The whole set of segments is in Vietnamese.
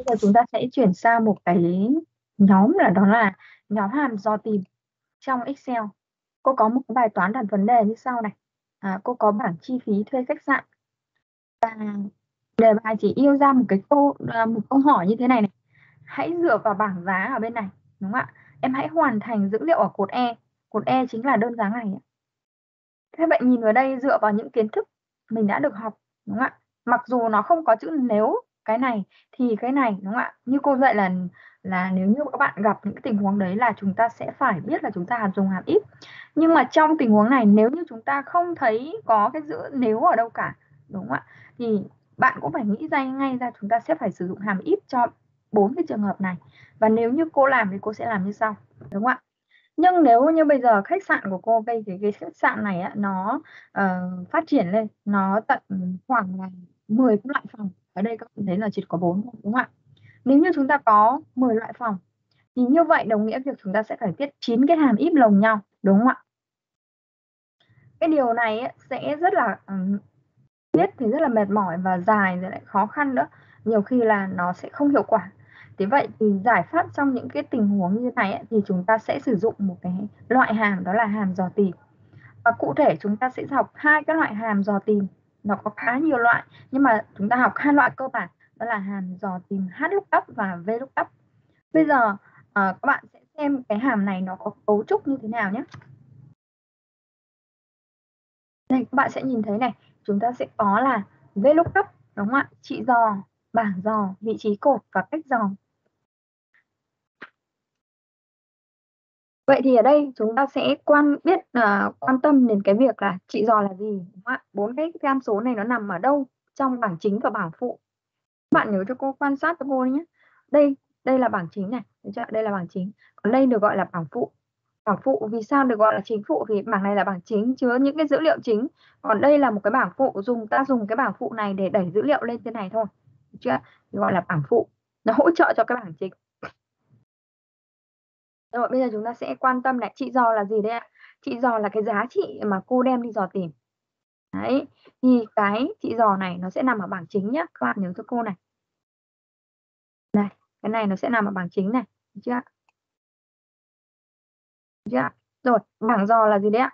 giờ chúng ta sẽ chuyển sang một cái nhóm đó là nhóm hàm dò tìm trong Excel. Cô có một cái bài toán đặt vấn đề như sau này. Cô có bảng chi phí thuê khách sạn. Và đề bài chỉ yêu ra một câu hỏi như thế này này. Hãy dựa vào bảng giá ở bên này, đúng không ạ? Em hãy hoàn thành dữ liệu ở cột E. Cột E chính là đơn giá ngày. Thế vậy nhìn vào đây dựa vào những kiến thức mình đã được học, đúng không ạ? Mặc dù nó không có chữ nếu cái này thì cái này, đúng không ạ? Như cô dạy là nếu như các bạn gặp những tình huống đấy là chúng ta sẽ phải biết là chúng ta dùng hàm if. Nhưng mà trong tình huống này nếu như chúng ta không thấy có cái chữ nếu ở đâu cả, đúng không ạ? Thì bạn cũng phải nghĩ ra ngay ra chúng ta sẽ phải sử dụng hàm if cho 4 cái trường hợp này. Và nếu như cô làm thì cô sẽ làm như sau, đúng không ạ? Nhưng nếu như bây giờ khách sạn của cô cái khách sạn này á, nó phát triển lên, nó tận khoảng là 10 cái loại phòng. Ở đây các bạn thấy là chỉ có 4 thôi, đúng không ạ? Nếu như chúng ta có 10 loại phòng thì như vậy đồng nghĩa việc chúng ta sẽ phải viết 9 cái hàm if lồng nhau, đúng không ạ? Cái điều này ấy, sẽ rất là viết thì rất là mệt mỏi và dài rồi lại khó khăn nữa. Nhiều khi là nó sẽ không hiệu quả. Thế vậy thì giải pháp trong những cái tình huống như thế này ấy, thì chúng ta sẽ sử dụng một cái loại hàm đó là hàm dò tìm. Và cụ thể chúng ta sẽ học hai cái loại hàm dò tìm. Nó có khá nhiều loại nhưng mà chúng ta học hai loại cơ bản đó là hàm dò tìm HLOOKUP và VLOOKUP. Bây giờ các bạn sẽ xem cái hàm này nó có cấu trúc như thế nào nhé. Đây các bạn sẽ nhìn thấy này, chúng ta sẽ có là VLOOKUP, đúng không ạ? Trị dò, bảng dò, vị trí cột và cách dò. Vậy thì ở đây chúng ta sẽ quan tâm đến cái việc là trị dò là gì, đúng không ạ? 4 cái tham số này nó nằm ở đâu trong bảng chính và bảng phụ. Các bạn nhớ cho cô quan sát cho cô nhé. Đây là bảng chính này, được chưa? Đây là bảng chính. Còn đây được gọi là bảng phụ. Bảng phụ vì sao được gọi là chính phụ? Vì bảng này là bảng chính chứa những cái dữ liệu chính. Còn đây là một cái bảng phụ, ta dùng cái bảng phụ này để đẩy dữ liệu lên trên này thôi. Được chưa? Được gọi là bảng phụ. Nó hỗ trợ cho cái bảng chính. Rồi bây giờ chúng ta sẽ quan tâm này, trị dò là gì đấy ạ? Trị dò là cái giá trị mà cô đem đi dò tìm. Đấy, thì cái trị dò này nó sẽ nằm ở bảng chính nhá. Các bạn nhớ cho cô này. Đây, cái này nó sẽ nằm ở bảng chính này, được chưa? Được chưa? Rồi, bảng dò là gì đấy ạ?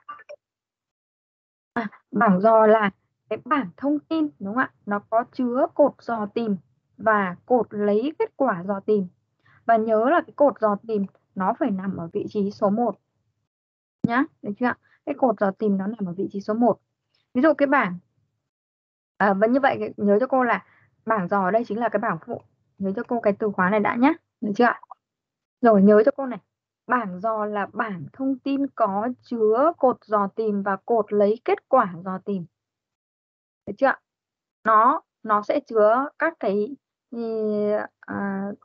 Bảng dò là cái bảng thông tin, đúng không ạ? Nó có chứa cột dò tìm và cột lấy kết quả dò tìm. Và nhớ là cái cột dò tìm nó phải nằm ở vị trí số 1 nhá, được chưa ạ? Cái cột dò tìm nó nằm ở vị trí số 1. Ví dụ cái bảng và như vậy nhớ cho cô là bảng dò ở đây chính là cái bảng phụ. Nhớ cho cô cái từ khóa này đã nhé, được chưa ạ? Rồi nhớ cho cô này, bảng dò là bảng thông tin có chứa cột dò tìm và cột lấy kết quả dò tìm. Được chưa ạ? Nó sẽ chứa các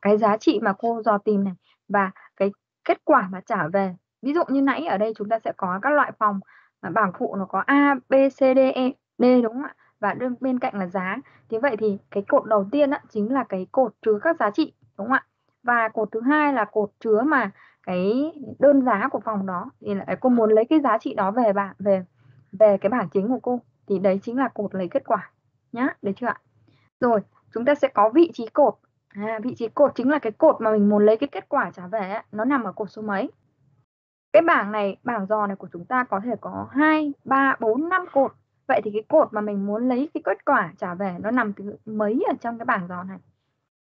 cái giá trị mà cô dò tìm này và cái kết quả mà trả về. Ví dụ như nãy ở đây chúng ta sẽ có các loại phòng, bảng phụ nó có A, B, C, D, E, D, đúng không ạ? Và bên cạnh là giá. Thế vậy thì cái cột đầu tiên chính là cái cột chứa các giá trị, đúng không ạ? Và cột thứ hai là cột chứa mà cái đơn giá của phòng đó, thì là cô muốn lấy cái giá trị đó về cái bảng chính của cô, thì đấy chính là cột lấy kết quả nhá, được chưa ạ? Rồi chúng ta sẽ có vị trí cột. Vị trí cột chính là cái cột mà mình muốn lấy cái kết quả trả về ấy, nó nằm ở cột số mấy. Cái bảng này, bảng dò này của chúng ta có thể có 2, 3, 4, 5 cột. Vậy thì cái cột mà mình muốn lấy cái kết quả trả về nó nằm từ mấy ở trong cái bảng dò này.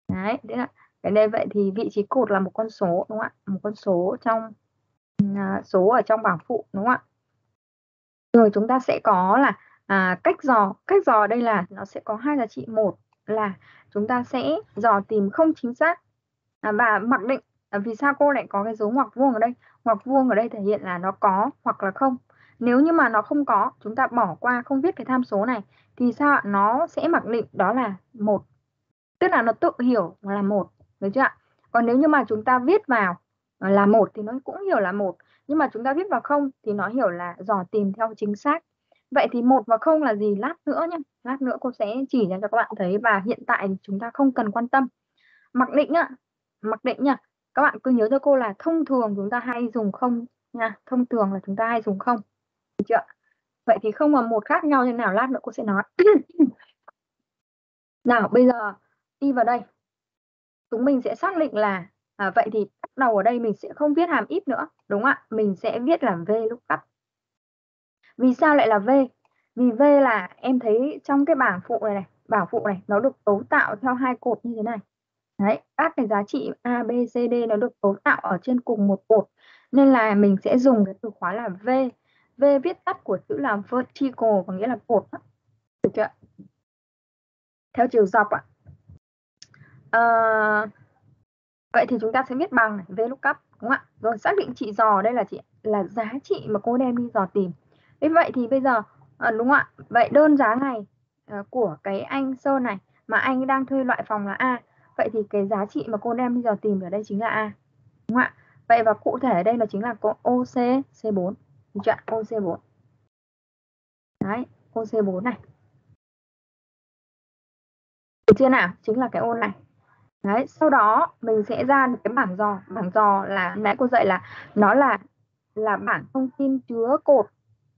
Đấy, thế là cái đây. Vậy thì vị trí cột là một con số, đúng không ạ? Một con số số ở trong bảng phụ, đúng không ạ? Rồi chúng ta sẽ có là cách dò. Cách dò ở đây là nó sẽ có hai giá trị. Một là chúng ta sẽ dò tìm không chính xác và mặc định. Vì sao cô lại có cái dấu ngoặc vuông ở đây? Ngoặc vuông ở đây thể hiện là nó có hoặc là không. Nếu như mà nó không có, chúng ta bỏ qua không viết cái tham số này thì sao ạ? Nó sẽ mặc định đó là 1. Tức là nó tự hiểu là 1, được chưa ạ? Còn nếu như mà chúng ta viết vào là 1 thì nó cũng hiểu là 1. Nhưng mà chúng ta viết vào 0 thì nó hiểu là dò tìm theo chính xác. Vậy thì 1 và 0 là gì? Lát nữa nhé. Lát nữa cô sẽ chỉ cho các bạn thấy, và hiện tại thì chúng ta không cần quan tâm. Mặc định ạ. Mặc định nha. Các bạn cứ nhớ cho cô là thông thường chúng ta hay dùng 0 nha. Thông thường là chúng ta hay dùng 0. Được chưa? Vậy thì 0 và 1 khác nhau như nào lát nữa cô sẽ nói. Nào bây giờ đi vào đây. chúng mình sẽ xác định là vậy thì bắt đầu ở đây mình sẽ không viết hàm if nữa, đúng không ạ? Mình sẽ viết là VLOOKUP. Vì sao lại là V? Vì V là em thấy trong cái bảng phụ này, bảng phụ này nó được cấu tạo theo hai cột như thế này. Đấy, các cái giá trị A, B, C, D nó được cấu tạo ở trên cùng một cột. Nên là mình sẽ dùng cái từ khóa là V. V viết tắt của chữ là vertical, có nghĩa là cột. Được chưa? Theo chiều dọc ạ. Vậy thì chúng ta sẽ viết bằng này, VLOOKUP, đúng không ạ? Rồi xác định trị dò, đây là giá trị mà cô đem đi dò tìm. Thế vậy thì bây giờ đúng không ạ? Vậy đơn giá ngày của cái anh Sơn này mà anh đang thuê loại phòng là A. Vậy thì cái giá trị mà cô đem đi dò tìm ở đây chính là A. Đúng không ạ? Vậy và cụ thể ở đây nó chính là OC C4. Được chưa? OC4. Đấy, OC4 này. Được chưa nào? Chính là cái ô này. Đấy, sau đó mình sẽ ra được cái bảng dò. Bảng dò là nãy cô dạy là nó là bảng thông tin chứa cột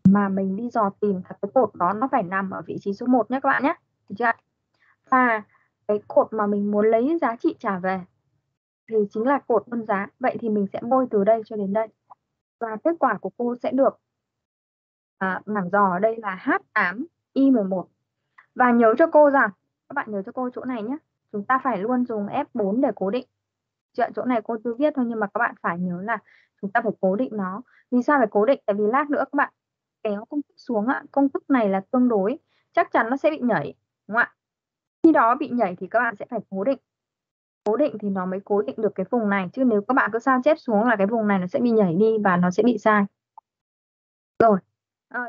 mà mình đi dò tìm. Cái cột đó nó phải nằm ở vị trí số 1 nhé các bạn nhé. Được chưa? Và cái cột mà mình muốn lấy giá trị trả về thì chính là cột đơn giá. Vậy thì mình sẽ bôi từ đây cho đến đây. Và kết quả của cô sẽ được bảng dò ở đây là H8I11. Và nhớ cho cô rằng, các bạn nhớ cho cô chỗ này nhé, chúng ta phải luôn dùng F4 để cố định. Chỗ này cô chưa viết thôi nhưng mà các bạn phải nhớ là chúng ta phải cố định nó. Vì sao phải cố định? Tại vì lát nữa các bạn kéo công thức xuống ạ, công thức này là tương đối, chắc chắn nó sẽ bị nhảy, đúng không ạ? Khi đó bị nhảy thì các bạn sẽ phải cố định. Cố định thì nó mới cố định được cái vùng này, chứ nếu các bạn cứ sao chép xuống là cái vùng này nó sẽ bị nhảy đi và nó sẽ bị sai. Rồi,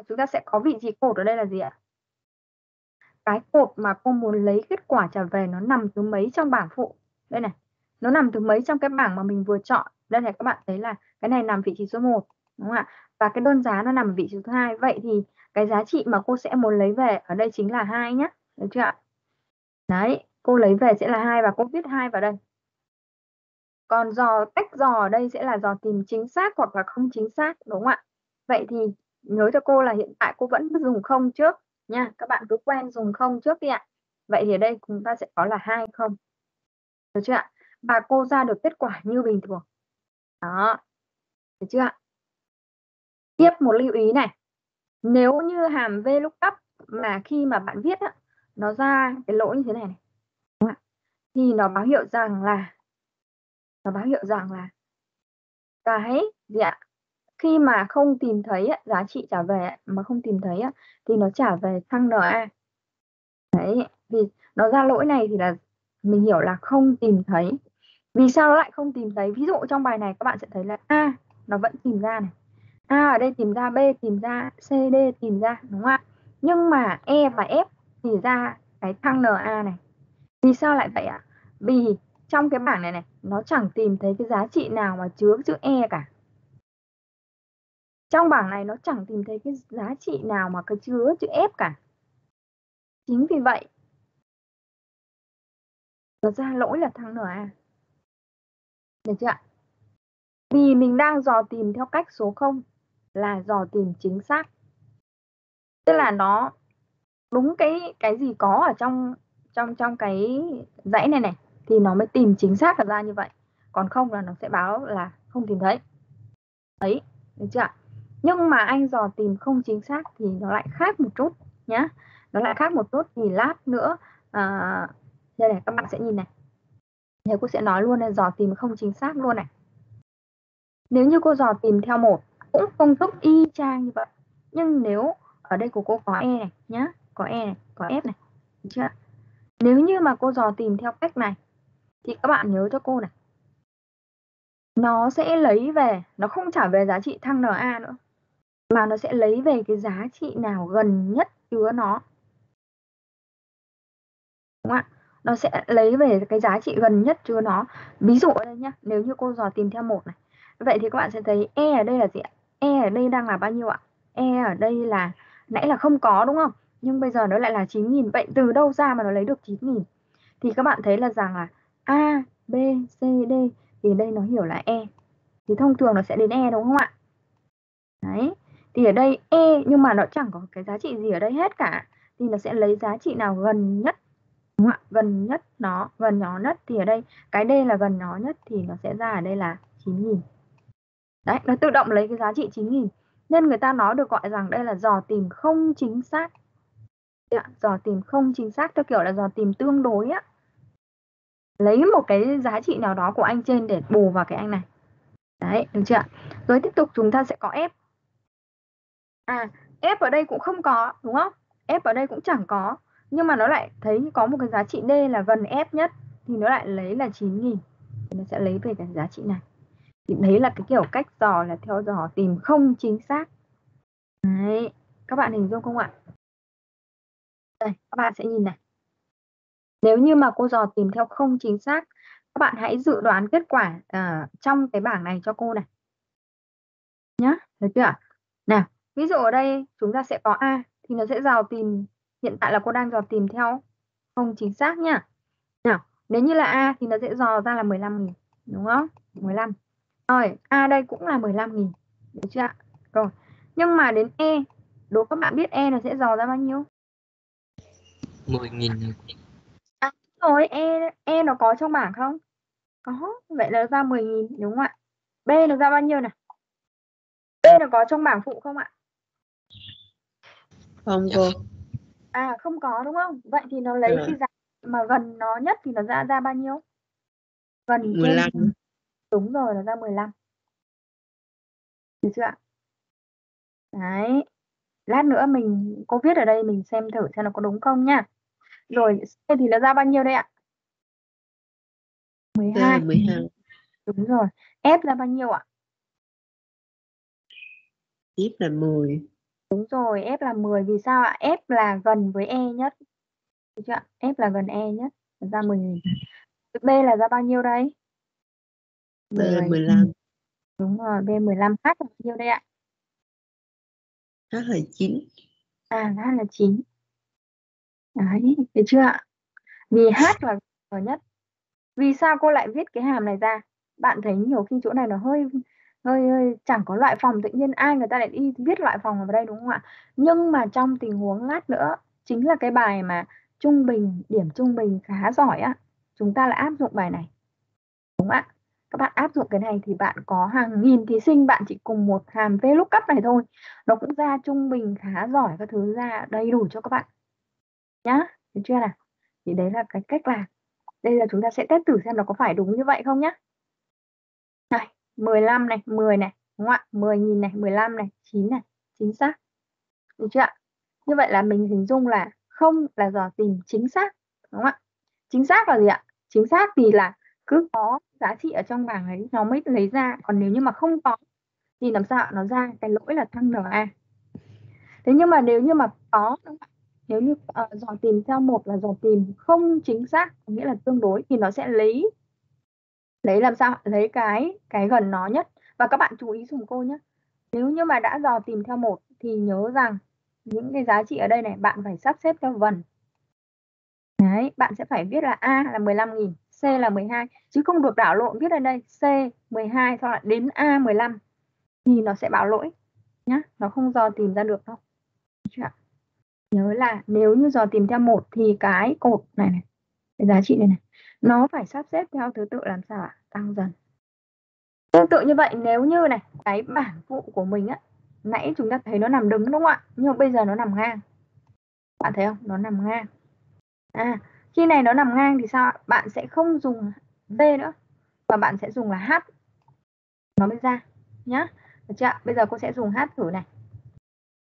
chúng ta sẽ có vị trí cột ở đây là gì ạ? Cái cột mà cô muốn lấy kết quả trả về nó nằm thứ mấy trong bảng phụ. Đây này, nó nằm thứ mấy trong cái bảng mà mình vừa chọn. Đây này, các bạn thấy là cái này nằm vị trí số 1, đúng không ạ? Và cái đơn giá nó nằm ở vị trí số 2. Vậy thì cái giá trị mà cô sẽ muốn lấy về ở đây chính là 2 nhé. Được chưa ạ? Đấy, cô lấy về sẽ là 2 và cô viết 2 vào đây. Còn cách dò ở đây sẽ là dò tìm chính xác hoặc là không chính xác, đúng không ạ? Vậy thì nhớ cho cô là hiện tại cô vẫn dùng không trước nha. Các bạn cứ quen dùng không trước đi ạ. Vậy thì ở đây chúng ta sẽ có là 2 không. Được chưa ạ? Và cô ra được kết quả như bình thường. Đó. Được chưa ạ? Tiếp một lưu ý này. Nếu như hàm VLOOKUP mà khi mà bạn viết á, nó ra cái lỗi như thế này này. Đúng không ạ? Thì nó báo hiệu rằng là cái gì ạ? Khi mà không tìm thấy giá trị trả về mà không tìm thấy thì nó trả về thăng NA. Đấy, vì nó ra lỗi này thì là mình hiểu là không tìm thấy. Vì sao nó lại không tìm thấy? Ví dụ trong bài này các bạn sẽ thấy là A nó vẫn tìm ra này. A ở đây tìm ra, B tìm ra, C, D tìm ra, đúng không ạ? Nhưng mà E và F thì ra cái thăng NA này. Vì sao lại vậy ạ? Vì trong cái bảng này này nó chẳng tìm thấy cái giá trị nào mà chứa chữ E cả. Trong bảng này nó chẳng tìm thấy cái giá trị nào mà cái chứa chữ F cả. Chính vì vậy nó ra lỗi là thăng NA. Được chưa ạ? Vì mình đang dò tìm theo cách số 0 là dò tìm chính xác. Tức là nó đúng cái gì có ở trong cái dãy này này thì nó mới tìm chính xác ra như vậy. Còn không là nó sẽ báo là không tìm thấy. Đấy, được chưa ạ? Nhưng mà anh dò tìm không chính xác thì nó lại khác một chút nhá. Nó lại khác một chút thì lát nữa đây này các bạn sẽ nhìn này. Nếu cô sẽ nói luôn là dò tìm không chính xác luôn này. Nếu như cô dò tìm theo một cũng công thức y chang như vậy. Nhưng nếu ở đây của cô có E này nhá, có E này, có F này. Được chưa? Nếu như mà cô dò tìm theo cách này thì các bạn nhớ cho cô này. Nó sẽ lấy về, nó không trả về giá trị thăng NA nữa. Mà nó sẽ lấy về cái giá trị nào gần nhất chứa nó. Đúng không ạ? Nó sẽ lấy về cái giá trị gần nhất chứa nó. Ví dụ ở đây nhá, nếu như cô dò tìm theo một này. Vậy thì các bạn sẽ thấy E ở đây là gì ạ? E ở đây đang là bao nhiêu ạ? E ở đây là nãy là không có đúng không? Nhưng bây giờ nó lại là 9.000. Vậy từ đâu ra mà nó lấy được 9.000? Thì các bạn thấy là rằng là A, B, C, D thì đây nó hiểu là E. Thì thông thường nó sẽ đến E đúng không ạ? Đấy. Thì ở đây E nhưng mà nó chẳng có cái giá trị gì ở đây hết cả. Thì nó sẽ lấy giá trị nào gần nhất Đúng không ạ? Gần nhất nó, gần nhỏ nhất thì ở đây cái D là gần nhỏ nhất thì nó sẽ ra ở đây là 9.000. Đấy, nó tự động lấy cái giá trị 9.000. Nên người ta nói được gọi rằng đây là dò tìm không chính xác. Dò tìm không chính xác theo kiểu là dò tìm tương đối á. Lấy một cái giá trị nào đó của anh trên để bù vào cái anh này. Đấy, được chưa? Rồi tiếp tục chúng ta sẽ có F. F ở đây cũng không có, đúng không? F ở đây cũng chẳng có. Nhưng mà nó lại thấy có một cái giá trị D là gần F nhất. Thì nó lại lấy là 9.000. Nó sẽ lấy về cái giá trị này. Thì đấy là cái kiểu cách dò là theo dò tìm không chính xác. Đấy, các bạn hình dung không ạ? Đây, các bạn sẽ nhìn này. Nếu như mà cô dò tìm theo không chính xác, các bạn hãy dự đoán kết quả trong cái bảng này cho cô này. Nhá, được chưa ạ? Nào, ví dụ ở đây chúng ta sẽ có A thì nó sẽ dò tìm, hiện tại là cô đang dò tìm theo không chính xác nhá. Nào, nếu như là A thì nó sẽ dò ra là 15.000, đúng không? 15. Rồi, A đây cũng là 15.000, được chưa ạ? Rồi, nhưng mà đến E, đố các bạn biết E nó sẽ dò ra bao nhiêu? 10.000. Rồi, E nó có trong bảng không? Có, vậy là ra 10.000, đúng không ạ? B nó ra bao nhiêu này? B nó có trong bảng phụ không ạ? Không cô. Không có đúng không? Vậy thì nó lấy cái giá mà gần nó nhất thì nó ra bao nhiêu? Gần 15. trên, đúng rồi, nó ra 15. Được chưa ạ? Đấy. Lát nữa cô viết ở đây mình xem thử xem nó có đúng không nhá. Rồi C thì nó ra bao nhiêu đây ạ? 12. 12. Đúng rồi. F ra bao nhiêu ạ? F là 10. Đúng rồi, F là 10. Vì sao ạ? F là gần với E nhất. Được chưa ạ? F là gần E nhất. Ra 10.000. B là ra bao nhiêu đây? B là 10. 15. Đúng rồi, B 15. H là bao nhiêu đây ạ? H là 9. H là 9. Đấy, được chưa ạ? Vì H là gần nhất. Vì sao cô lại viết cái hàm này ra? Bạn thấy nhiều khi chỗ này nó hơi chẳng có loại phòng, tự nhiên ai người ta lại đi viết loại phòng vào đây, đúng không ạ? Nhưng mà trong tình huống lát nữa chính là cái bài mà trung bình, điểm trung bình khá giỏi á, chúng ta lại áp dụng bài này, đúng không ạ? Các bạn áp dụng cái này thì bạn có hàng nghìn thí sinh, bạn chỉ cùng một hàm VLOOKUP này thôi, nó cũng ra trung bình khá giỏi, các thứ ra đầy đủ cho các bạn nhá, được chưa nào? Thì đấy là cái cách làm. Đây là chúng ta sẽ test thử xem nó có phải đúng như vậy không nhá. Này, 15 này, 10 này, đúng không ạ? 10.000 này, 15 này, 9 này, chính xác. Được chưa ạ? Như vậy là mình hình dung là không là dò tìm chính xác, đúng không ạ? Chính xác là gì ạ? Chính xác thì là cứ có giá trị ở trong bảng ấy nó mới lấy ra, còn nếu như mà không có thì làm sao nó ra cái lỗi là thăng NA. Thế nhưng mà nếu như mà có, nếu như dò tìm theo một là dò tìm không chính xác, có nghĩa là tương đối, thì nó sẽ lấy làm sao? Lấy cái gần nó nhất. Và các bạn chú ý dùm cô nhé. Nếu như mà đã dò tìm theo một thì nhớ rằng những cái giá trị ở đây này bạn phải sắp xếp theo vần. Đấy, bạn sẽ phải viết là A là 15.000, C là 12, chứ không được đảo lộn viết lên đây C 12 xong lại đến A 15 thì nó sẽ báo lỗi nhá, nó không dò tìm ra được đâu. Nhớ là nếu như dò tìm theo một thì cái cột này này, cái giá trị này này, nó phải sắp xếp theo thứ tự làm sao ạ? Tăng dần. Tương tự như vậy, nếu như này, cái bảng phụ của mình á, nãy chúng ta thấy nó nằm đứng đúng không ạ? Nhưng mà bây giờ nó nằm ngang. Bạn thấy không? Nó nằm ngang. Khi này nó nằm ngang thì sao ạ? Bạn sẽ không dùng V nữa, và bạn sẽ dùng là H. Nó mới ra nhá. Được chưa ạ? Bây giờ cô sẽ dùng H thử này.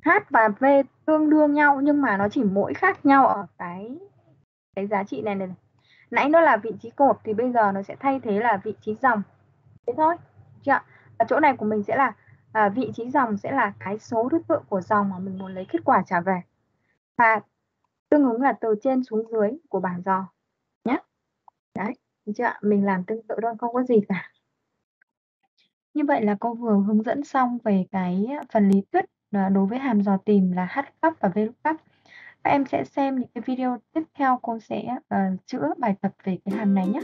H và V tương đương nhau nhưng mà nó chỉ mỗi khác nhau ở cái giá trị này này. Nãy nó là vị trí cột thì bây giờ nó sẽ thay thế là vị trí dòng. Thế thôi. Chưa? Ở chỗ này của mình sẽ là vị trí dòng sẽ là cái số thứ tự của dòng mà mình muốn lấy kết quả trả về. Và tương ứng là từ trên xuống dưới của bảng dò nhé. Đấy, được chưa? Mình làm tương tự thôi, không có gì cả. Như vậy là cô vừa hướng dẫn xong về cái phần lý thuyết đối với hàm dò tìm là HLOOKUP và VLOOKUP. Các em sẽ xem những cái video tiếp theo, cô sẽ chữa bài tập về cái hàm này nhé.